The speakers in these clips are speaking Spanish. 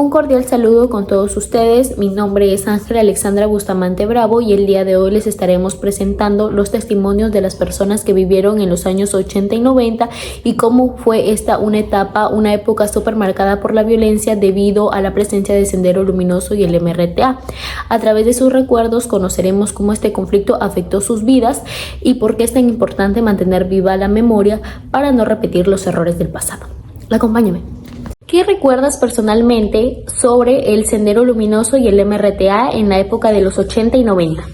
Un cordial saludo con todos ustedes. Mi nombre es Ángela Alexandra Bustamante Bravo y el día de hoy les estaremos presentando los testimonios de las personas que vivieron en los años 80 y 90 y cómo fue esta una época súper marcada por la violencia debido a la presencia de Sendero Luminoso y el MRTA. A través de sus recuerdos conoceremos cómo este conflicto afectó sus vidas y por qué es tan importante mantener viva la memoria para no repetir los errores del pasado. Acompáñame. ¿Qué recuerdas personalmente sobre el Sendero Luminoso y el MRTA en la época de los 80 y 90?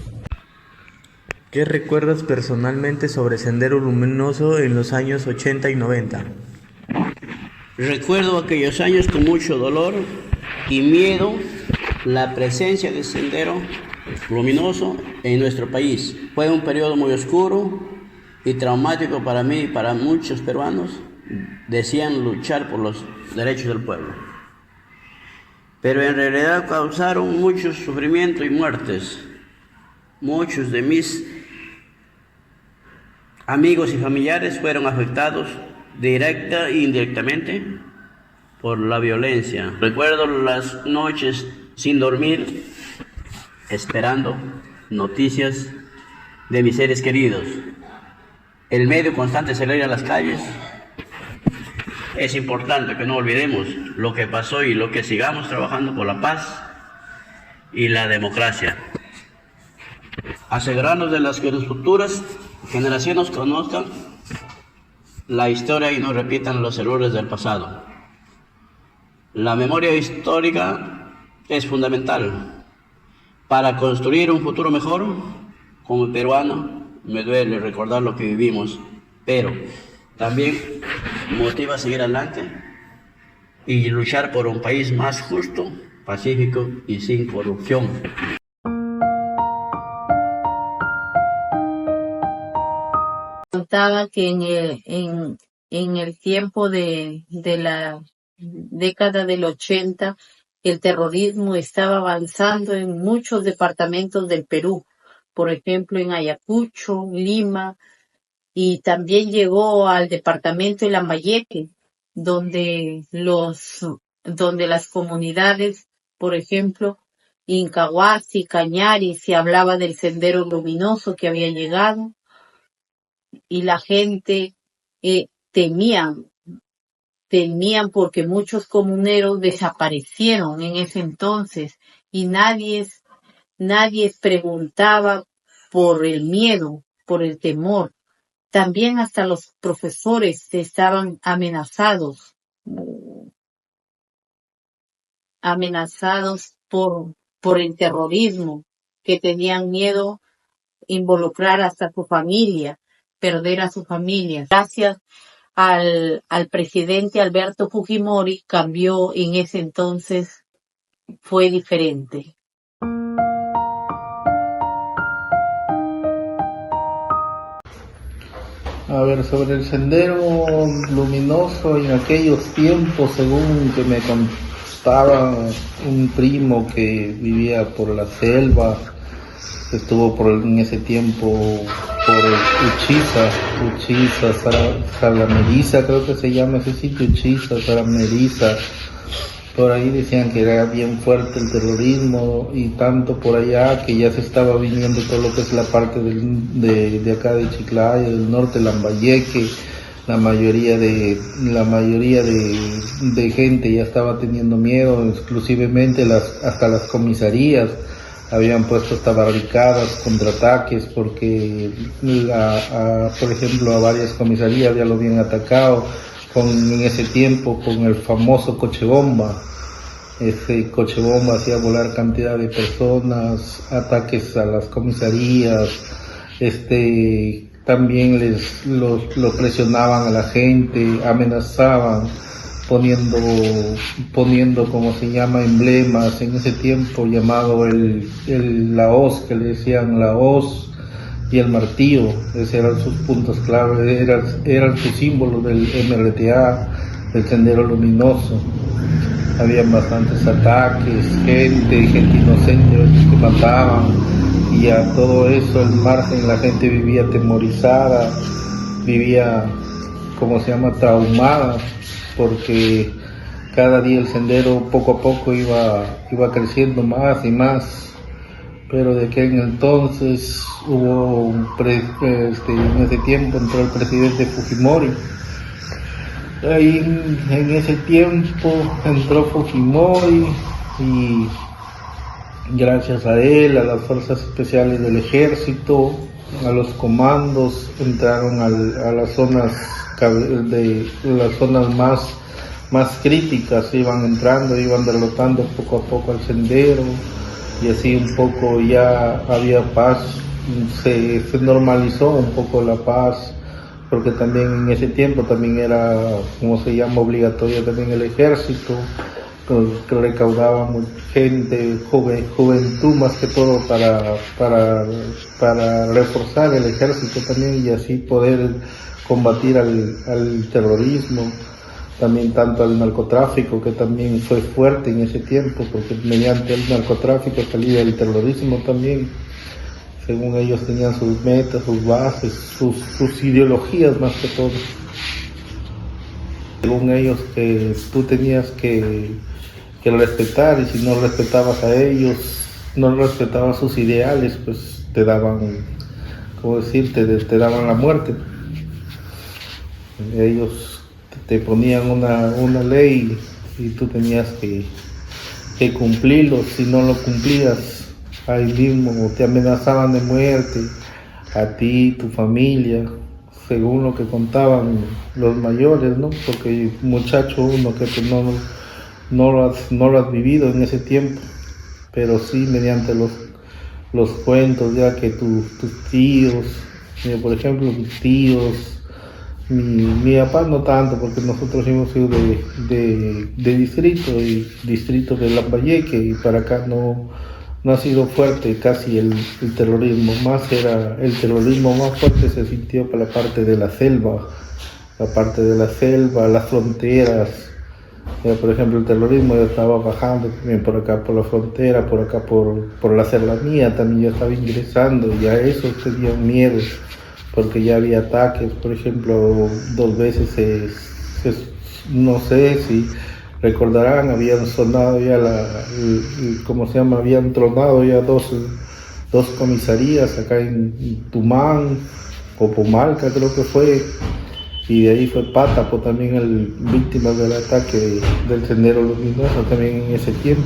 ¿Qué recuerdas personalmente sobre Sendero Luminoso en los años 80 y 90? Recuerdo aquellos años con mucho dolor y miedo, la presencia de Sendero Luminoso en nuestro país. Fue un periodo muy oscuro y traumático para mí y para muchos peruanos. Decían luchar por los derechos del pueblo, pero en realidad causaron mucho sufrimiento y muertes. Muchos de mis amigos y familiares fueron afectados directa e indirectamente por la violencia. Recuerdo las noches sin dormir, esperando noticias de mis seres queridos. El medio constante es salir a las calles. Es importante que no olvidemos lo que pasó y lo que sigamos trabajando por la paz y la democracia. Asegurarnos de las que las futuras generaciones conozcan la historia y no repitan los errores del pasado. La memoria histórica es fundamental para construir un futuro mejor. Como peruano me duele recordar lo que vivimos, pero también motiva a seguir adelante y luchar por un país más justo, pacífico y sin corrupción. Contaba que en el tiempo de la década del 80, el terrorismo estaba avanzando en muchos departamentos del Perú, por ejemplo en Ayacucho, Lima, y también llegó al departamento de Lambayeque, donde las comunidades, por ejemplo, Incahuasi, Cañari, se hablaba del Sendero Luminoso que había llegado, y la gente temían porque muchos comuneros desaparecieron en ese entonces y nadie preguntaba por el miedo, por el temor. También hasta los profesores estaban amenazados por el terrorismo, que tenían miedo involucrar hasta su familia, perder a su familia. Gracias al presidente Alberto Fujimori cambió en ese entonces, fue diferente. A ver, sobre el Sendero Luminoso en aquellos tiempos, según que me contaba un primo que vivía por la selva, estuvo en ese tiempo por el Uchiza, Salameriza, creo que se llama ese sitio, Uchiza, Salameriza. Por ahí decían que era bien fuerte el terrorismo y tanto por allá que ya se estaba viniendo todo lo que es la parte de acá de Chiclayo, del norte, Lambayeque. La mayoría de gente ya estaba teniendo miedo, exclusivamente hasta las comisarías habían puesto hasta barricadas, contraataques, porque por ejemplo a varias comisarías ya lo habían atacado en ese tiempo con el famoso coche bomba. Ese coche bomba hacía volar cantidad de personas, ataques a las comisarías, también lo presionaban a la gente, amenazaban, poniendo como se llama emblemas en ese tiempo llamado la hoz, que le decían la hoz y el martillo. Esos eran sus puntos clave, eran sus símbolos del MRTA, del Sendero Luminoso. Habían bastantes ataques, gente inocente que mataban, y a todo eso al margen la gente vivía atemorizada, vivía, como se llama, traumada, porque cada día el sendero poco a poco iba creciendo más y más, pero de aquel entonces hubo en ese tiempo entró el presidente Fujimori. Ahí en ese tiempo entró Fujimori y gracias a él, a las fuerzas especiales del ejército, a los comandos, entraron a las zonas más críticas, iban entrando, iban derrotando poco a poco al sendero, y así un poco ya había paz, se normalizó un poco la paz, porque también en ese tiempo también era, como se llama, obligatorio también el ejército, que recaudaba gente, juventud más que todo para reforzar el ejército también y así poder combatir al terrorismo, también tanto al narcotráfico, que también fue fuerte en ese tiempo, porque mediante el narcotráfico salía el terrorismo también. Según ellos tenían sus metas, sus bases, sus ideologías más que todo. Según ellos que tú tenías que respetar, y si no respetabas a ellos, no respetabas sus ideales, pues te daban, ¿cómo decirte? Te daban la muerte. Ellos te ponían una ley y tú tenías que cumplirlo. Si no lo cumplías, ahí mismo te amenazaban de muerte, a ti, tu familia, según lo que contaban los mayores, ¿no? Porque muchacho uno que pues no lo has vivido en ese tiempo, pero sí mediante los cuentos, ya que tus tíos, por ejemplo, mis tíos, mi papá no tanto, porque nosotros hemos sido de distrito de Lambayeque, y para acá no ha sido fuerte casi el terrorismo. El terrorismo más fuerte se sintió para la parte de la selva, las fronteras. Por ejemplo, el terrorismo ya estaba bajando también por acá por la frontera, por acá por la serranía también ya estaba ingresando, y a eso tenían miedo, porque ya había ataques. Por ejemplo, 2 veces no sé si recordarán, habían sonado ya habían tronado ya dos comisarías acá en Tumán, o Pomalca creo que fue, y de ahí fue Pátapo también víctima del ataque del Sendero Luminoso también en ese tiempo.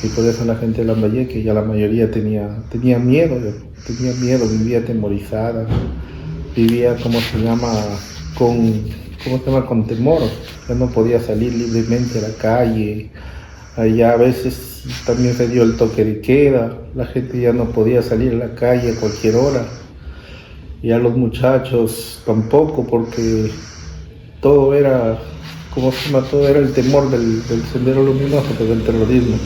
Y por eso la gente de Lambayeque, ya la mayoría tenía miedo, vivía atemorizada, vivía, con temor, ya no podía salir libremente a la calle. Allá a veces también se dio el toque de queda, la gente ya no podía salir a la calle a cualquier hora, y a los muchachos tampoco, porque todo era, todo era el temor del Sendero Luminoso, del terrorismo.